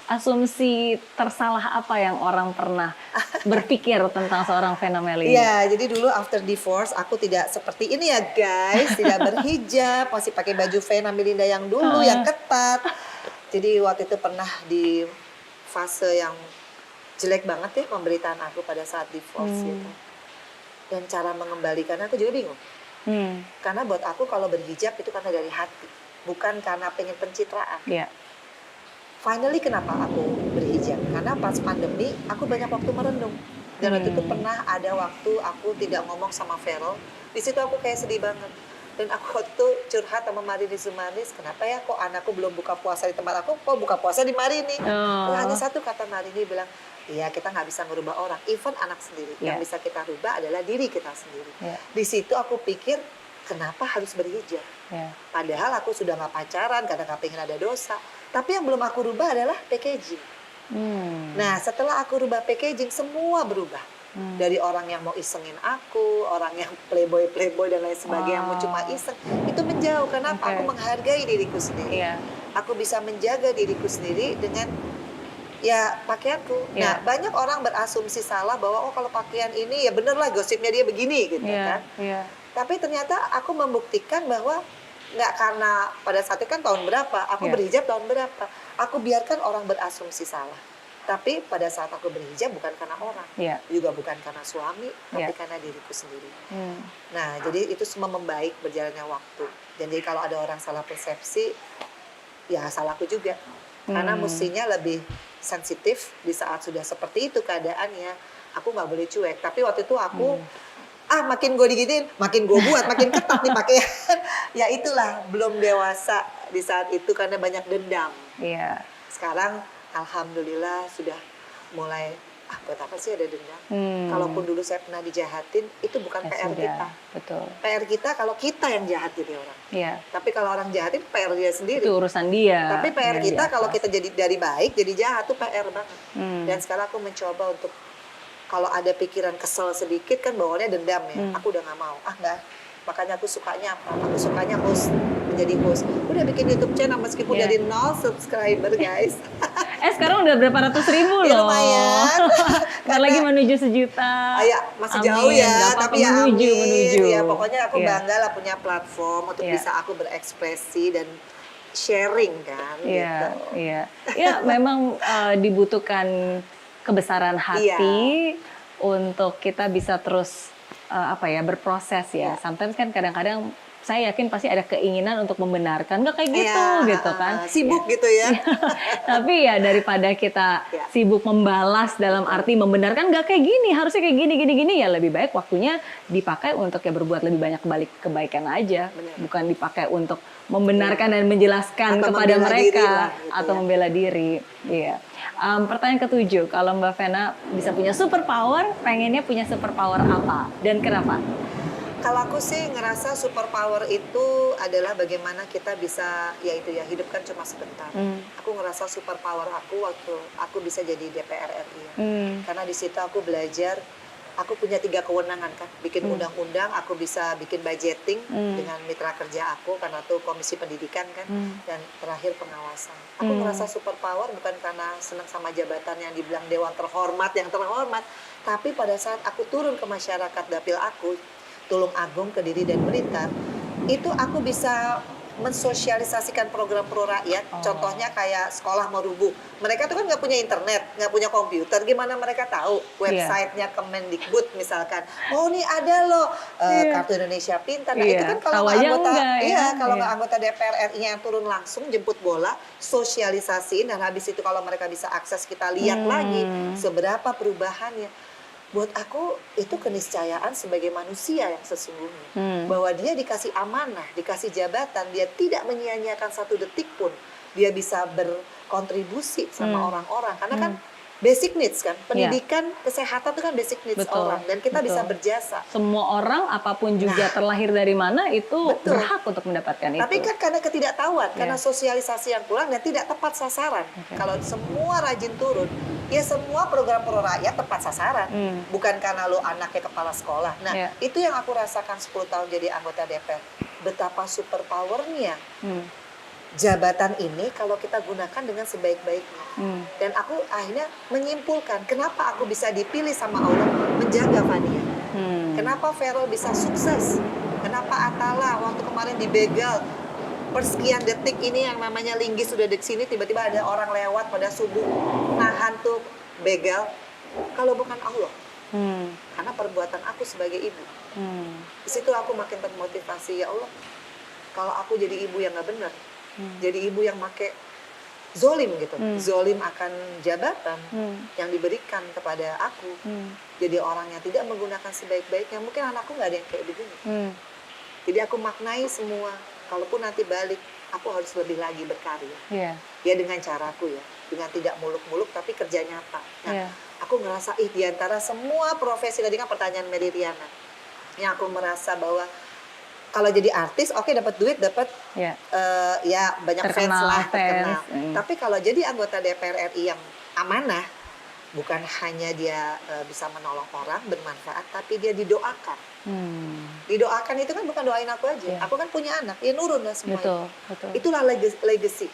asumsi tersalah apa yang orang pernah berpikir tentang seorang Vena Melie ini? Iya, jadi dulu after divorce aku tidak seperti ini ya guys, tidak berhijab, masih pakai baju Vena Melinda yang dulu yang Heeh. ketat. Jadi waktu itu pernah di fase yang jelek banget ya pemberitaan aku pada saat divorce gitu. Hmm. Dan cara mengembalikannya aku juga bingung. Hmm. Karena buat aku kalau berhijab itu karena dari hati, bukan karena pengen pencitraan. Ya. Finally kenapa aku berhijab? Karena pas pandemi aku banyak waktu merenung. Dan waktu itu pernah ada waktu aku tidak ngomong sama Vero. Di situ aku kayak sedih banget. Dan aku waktu itu curhat sama Marini Zumanis, kenapa ya kok anakku belum buka puasa di tempat aku, kok buka puasa di Marini? Terus hanya Oh. satu kata Marini bilang, iya kita nggak bisa merubah orang, even anak sendiri. Ya. Yang bisa kita rubah adalah diri kita sendiri. Ya. Di situ aku pikir, kenapa harus berhijab? Ya. Padahal aku sudah nggak pacaran, karena nggak pengen ada dosa. Tapi yang belum aku rubah adalah packaging. Nah, setelah aku rubah packaging, semua berubah. Dari orang yang mau isengin aku, orang yang playboy dan lain sebagainya, yang mau cuma iseng, itu menjauh. Kenapa? Oke. Aku menghargai diriku sendiri. Iya. Aku bisa menjaga diriku sendiri dengan ya pakaianku. Nah, Iya. banyak orang berasumsi salah bahwa oh kalau pakaian ini ya bener lah gosipnya dia begini gitu Iya. kan. Iya. Tapi ternyata aku membuktikan bahwa nggak karena pada saat itu kan tahun berapa, aku Iya. berhijab tahun berapa. Aku biarkan orang berasumsi salah. Tapi pada saat aku berhijab bukan karena orang, Iya. juga bukan karena suami, tapi Iya. karena diriku sendiri. Hmm. Nah, jadi itu semua membaik berjalannya waktu. Jadi kalau ada orang salah persepsi, ya salahku juga. Karena mestinya lebih sensitif di saat sudah seperti itu keadaannya. Aku nggak boleh cuek. Tapi waktu itu aku makin gue digituin, makin gue buat, makin ketat nih pakaian. Ya itulah, belum dewasa di saat itu karena banyak dendam. Iya. Sekarang alhamdulillah sudah mulai, buat apa sih ada dendam? Kalaupun dulu saya pernah dijahatin, itu bukan Ya PR sudah. kita. Betul. PR kita kalau kita yang jahat jadi orang. Iya. Tapi kalau orang jahatin PR dia sendiri. Itu urusan dia. Tapi PR yang di kita kalau atas. kita jadi dari baik jadi jahat tuh PR banget. Dan sekarang aku mencoba untuk kalau ada pikiran kesel sedikit kan bawaannya dendam ya. Aku udah nggak mau. Enggak. Makanya aku sukanya apa? Aku sukanya host, menjadi host. Udah bikin YouTube channel meskipun Iya. dari 0 subscriber guys. Sekarang udah berapa ratus ribu loh. Ya lumayan. Ntar lagi menuju 1 juta. Masih Amin. jauh ya, Nggak apa-apa, tapi ya menuju. Ya pokoknya aku Iya. bangga lah punya platform untuk Iya. bisa aku berekspresi dan sharing kan Iya, gitu. iya. Ya memang dibutuhkan kebesaran hati untuk kita bisa terus berproses ya. Iya. Sometimes kan kadang-kadang saya yakin pasti ada keinginan untuk membenarkan, nggak kayak gitu gitu kan. Sibuk gitu ya. Tapi ya daripada kita Ya. sibuk membalas dalam arti membenarkan nggak kayak gini, harusnya kayak gini ya lebih baik waktunya dipakai untuk ya berbuat lebih banyak kebaikan aja, Benar. bukan dipakai untuk membenarkan dan menjelaskan Atau kepada membela diri mereka lah, gitu atau ya. membela diri. Iya. Pertanyaan ke-7, kalau Mbak Vena bisa punya superpower, pengennya punya superpower apa dan kenapa? Kalau aku sih ngerasa superpower itu adalah bagaimana kita bisa hidup kan cuma sebentar. Aku ngerasa superpower aku waktu aku bisa jadi DPR RI ya. Karena di situ aku belajar, aku punya 3 kewenangan kan, bikin undang-undang, aku bisa bikin budgeting dengan mitra kerja aku karena tuh komisi pendidikan kan, dan terakhir pengawasan. Aku ngerasa superpower bukan karena senang sama jabatan yang dibilang dewan terhormat yang terhormat, tapi pada saat aku turun ke masyarakat dapil aku, Tulung Agung, Kediri dan Blitar, itu aku bisa mensosialisasikan program pro rakyat. Contohnya kayak sekolah mau rubuh. Mereka tuh kan nggak punya internet, nggak punya komputer. Gimana mereka tahu websitenya Kemendikbud misalkan? Oh ini ada loh kartu Indonesia Pintar. Nah itu kan kalau nggak anggota, anggota DPR RI yang turun langsung jemput bola, sosialisasiin, dan habis itu kalau mereka bisa akses kita lihat lagi seberapa perubahannya. Buat aku itu keniscayaan sebagai manusia yang sesungguhnya. Bahwa dia dikasih amanah, dikasih jabatan, dia tidak menyia-nyiakan 1 detik pun. Dia bisa berkontribusi sama orang-orang. Karena kan basic needs kan, pendidikan, kesehatan itu kan basic needs orang. Dan kita bisa berjasa. Semua orang apapun juga terlahir dari mana itu berhak untuk mendapatkan itu. Tapi kan karena ketidaktahuan, karena sosialisasi yang kurang dan tidak tepat sasaran. Kalau semua rajin turun, ya semua program pro rakyat tepat sasaran. Bukan karena lo anaknya kepala sekolah. Nah, itu yang aku rasakan 10 tahun jadi anggota DPR. Betapa superpowernya jabatan ini kalau kita gunakan dengan sebaik-baiknya. Dan aku akhirnya menyimpulkan kenapa aku bisa dipilih sama Allah menjaga Fania. Kenapa Vero bisa sukses? Kenapa Atala waktu kemarin dibegal persekian detik ini yang namanya linggis sudah di sini, tiba-tiba ada orang lewat pada subuh nahan tuh begal. Kalau bukan Allah, karena perbuatan aku sebagai ibu. Di situ aku makin termotivasi, ya Allah, kalau aku jadi ibu yang nggak benar, jadi ibu yang make zolim gitu, zolim akan jabatan yang diberikan kepada aku, jadi orang yang tidak menggunakan sebaik-baiknya, mungkin anakku nggak ada yang kayak begini. Jadi aku maknai semua, kalaupun nanti balik, aku harus lebih lagi berkarya. Ya dengan caraku ya, dengan tidak muluk-muluk tapi kerja nyata. Nah, aku ngerasa di antara semua profesi, tadi kan pertanyaan Mary Riana, yang aku merasa bahwa kalau jadi artis, oke, dapat duit, dapat ya banyak fans lah, terkenal. Tapi kalau jadi anggota DPR RI yang amanah, bukan hanya dia bisa menolong orang, bermanfaat, tapi dia didoakan. Didoakan itu kan bukan doain aku aja. Aku kan punya anak, ya nurun lah semuanya. Betul. Itulah legacy.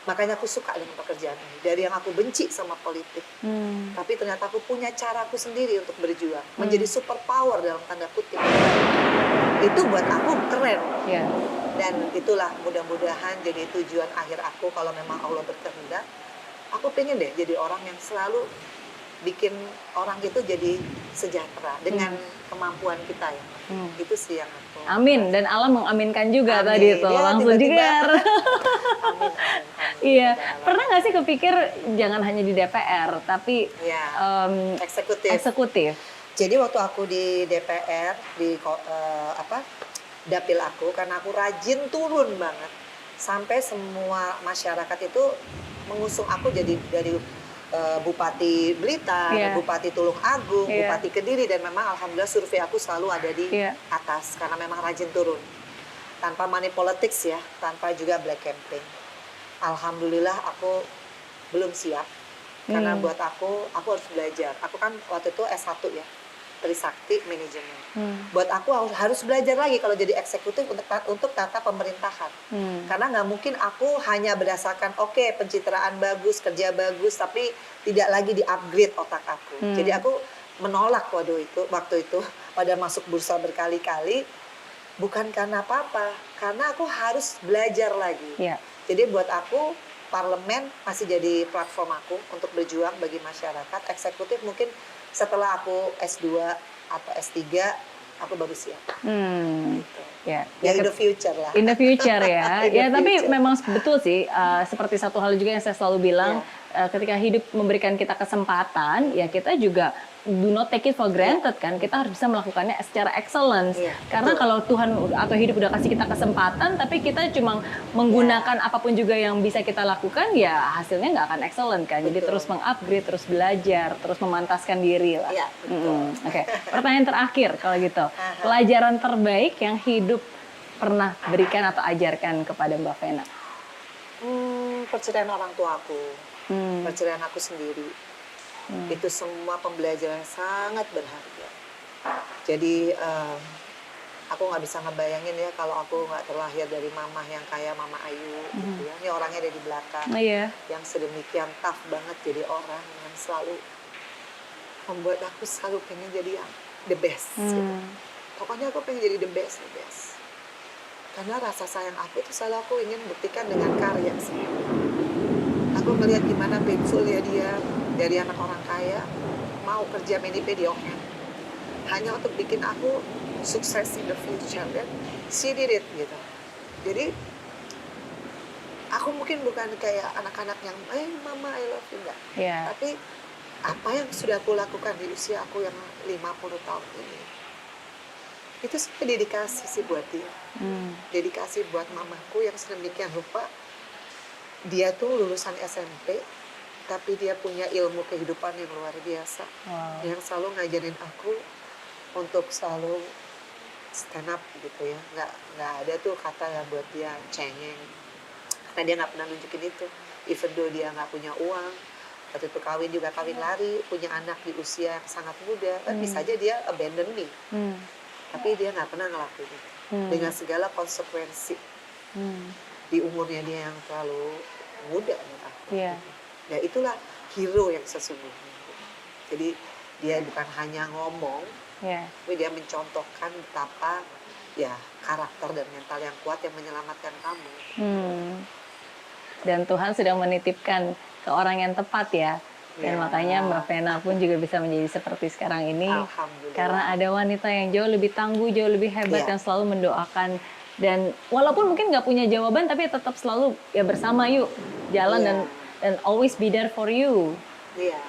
Makanya aku suka dengan pekerjaan ini. Dari yang aku benci sama politik. Tapi ternyata aku punya caraku sendiri untuk berjuang. Menjadi super power dalam tanda kutip. Itu buat aku keren. Dan itulah mudah-mudahan jadi tujuan akhir aku kalau memang Allah berkehendak. Aku pengen deh jadi orang yang selalu bikin orang itu jadi sejahtera dengan kemampuan kita ya. Itu sih yang aku. Amin, dan Allah mengaminkan juga tadi tuh, langsung jigar. Amin. Iya, pernah nggak sih kepikir jangan hanya di DPR, tapi eksekutif? Jadi waktu aku di DPR, di dapil aku, karena aku rajin turun banget, sampai semua masyarakat itu mengusung aku jadi dari Bupati Blitar, Bupati Tulung Agung, Bupati Kediri, dan memang alhamdulillah survei aku selalu ada di atas karena memang rajin turun. Tanpa money politics ya, tanpa juga black campaign. Alhamdulillah aku belum siap karena buat aku harus belajar. Aku kan waktu itu S1 ya, Trisakti Manajemen. Buat aku harus belajar lagi kalau jadi eksekutif untuk tata pemerintahan. Karena nggak mungkin aku hanya berdasarkan pencitraan bagus, kerja bagus, tapi tidak lagi di-upgrade otak aku. Jadi aku menolak waktu itu pada masuk bursa berkali-kali, bukan karena apa-apa, karena aku harus belajar lagi. Jadi buat aku parlemen masih jadi platform aku untuk berjuang bagi masyarakat. Eksekutif mungkin setelah aku S2 atau S3 aku baru siap. Gitu. In the future lah. In the future ya. Tapi memang betul sih, seperti satu hal juga yang saya selalu bilang, ketika hidup memberikan kita kesempatan, ya kita juga do not take it for granted kan. Kita harus bisa melakukannya secara excellence. Karena kalau Tuhan atau hidup udah kasih kita kesempatan, tapi kita cuma menggunakan apapun juga yang bisa kita lakukan, ya hasilnya nggak akan excellent kan. Jadi terus mengupgrade, terus belajar, terus memantaskan diri lah. Oke. Pertanyaan terakhir kalau gitu. Pelajaran terbaik yang hidup pernah berikan atau ajarkan kepada Mbak Vena? Perceraian orang tua aku, perceraian aku sendiri. Itu semua pembelajaran sangat berharga. Jadi aku nggak bisa ngebayangin ya kalau aku nggak terlahir dari mama yang kayak Mama Ayu gitu ya. Ini orangnya ada di belakang, yang sedemikian tough banget jadi orang yang selalu membuat aku selalu pengen jadi yang the best gitu. Pokoknya aku pengen jadi the best. Karena rasa sayang aku itu selalu aku ingin buktikan dengan karya sih. Aku melihat gimana painful ya dia dari anak orang kaya mau kerja mani mediocre hanya untuk bikin aku sukses in the future, dan she did it gitu. Jadi aku mungkin bukan kayak anak-anak yang mama I love you, enggak. Tapi apa yang sudah aku lakukan di usia aku yang 50 tahun ini itu sebenarnya dedikasi sih buat dia. Dedikasi buat mamaku yang sedemikian rupa. Dia tuh lulusan SMP, tapi dia punya ilmu kehidupan yang luar biasa. Yang selalu ngajarin aku untuk selalu stand up gitu ya. Nggak ada tuh kata yang buat dia cengeng. Karena dia nggak pernah nunjukin itu. Even though dia nggak punya uang, waktu itu kawin juga kawin lari, punya anak di usia yang sangat muda, kan bisa aja dia abandon me. Tapi dia nggak pernah ngelakuin itu. Dengan segala konsekuensi. di umurnya dia yang terlalu muda menurut aku. Iya. Ya itulah hero yang sesungguhnya. Jadi dia bukan hanya ngomong, Iya. tapi dia mencontohkan betapa ya karakter dan mental yang kuat yang menyelamatkan kamu. Dan Tuhan sudah menitipkan ke orang yang tepat ya. Dan Ya. makanya Mbak Vena pun juga bisa menjadi seperti sekarang ini. Alhamdulillah. Karena ada wanita yang jauh lebih tangguh, jauh lebih hebat, Iya. yang selalu mendoakan. Dan walaupun mungkin nggak punya jawaban, tapi tetap selalu ya bersama yuk jalan Iya. dan always be there for you. Iya.